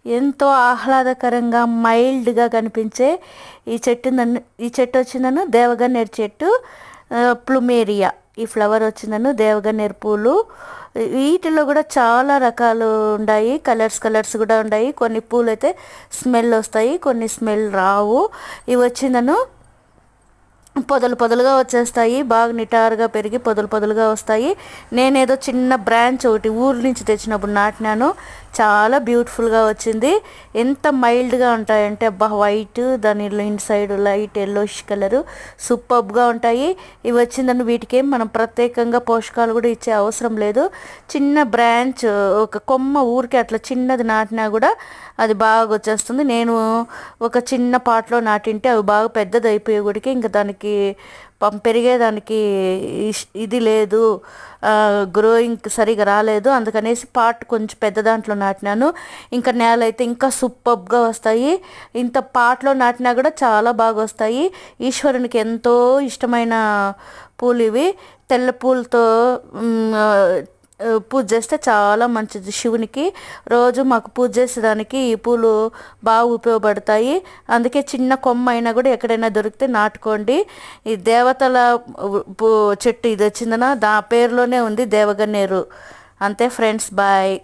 ఎంతో ఆహ్లాదకరంగా మైల్డ్గా కనిపించే ఈ చెట్టు వచ్చిందను దేవగన్నేరు చెట్టు, ప్లుమేరియా ఈ ఫ్లవర్ వచ్చిందను దేవగన్నేరు పూలు. వీటిలో కూడా చాలా రకాలు ఉన్నాయి, కలర్స్ కూడా ఉన్నాయి. కొన్ని పూలు అయితే స్మెల్ వస్తాయి, కొన్ని స్మెల్ రావు. ఇవి వచ్చిందను పొదలుగా వచ్చేస్తాయి, బాగా నిటారుగా పెరిగి పొదలుగా వస్తాయి. నేనేదో చిన్న బ్రాంచ్ ఒకటి ఊరు నుంచి తెచ్చినప్పుడు నాటినాను, చాలా బ్యూటిఫుల్గా వచ్చింది. ఎంత మైల్డ్గా ఉంటాయంటే అబ్బా, వైట్ దాని ఇన్సైడ్ లైట్ ఎల్లోష్ కలరు సూపర్గా ఉంటాయి. ఇవి వచ్చిందని వీటికి మనం ప్రత్యేకంగా పోషకాలు కూడా ఇచ్చే అవసరం లేదు. చిన్న బ్రాంచ్ ఒక కొమ్మ ఊరికి అట్లా చిన్నది నాటినా కూడా అది బాగా వచ్చేస్తుంది. నేను ఒక చిన్న పాట్లో నాటింటే అవి బాగా పెద్దది అయిపోయే గుడికి ఇంకా దానికి పెరిగేదానికి ఇది లేదు, గ్రోయింగ్ సరిగా రాలేదు. అందుకనేసి పాట్ కొంచెం పెద్ద దాంట్లో నాటినాను. ఇంకా నేల అయితే ఇంకా సూపర్గా వస్తాయి. ఇంత పాట్లో నాటినా కూడా చాలా బాగా వస్తాయి. ఈశ్వరునికి ఎంతో ఇష్టమైన పూలు ఇవి. తెల్ల పూలతో పూజ చేస్తే చాలా మంచిది శివునికి. రోజు మాకు పూజ చేసేదానికి ఈ పూలు బాగా ఉపయోగపడతాయి. అందుకే చిన్న కొమ్మ అయినా కూడా ఎక్కడైనా దొరికితే నాటుకోండి. ఈ దేవతల చెట్టు ఇది వచ్చిందన దా పేరులోనే ఉంది దేవగన్నేరు. అంతే ఫ్రెండ్స్, బాయ్.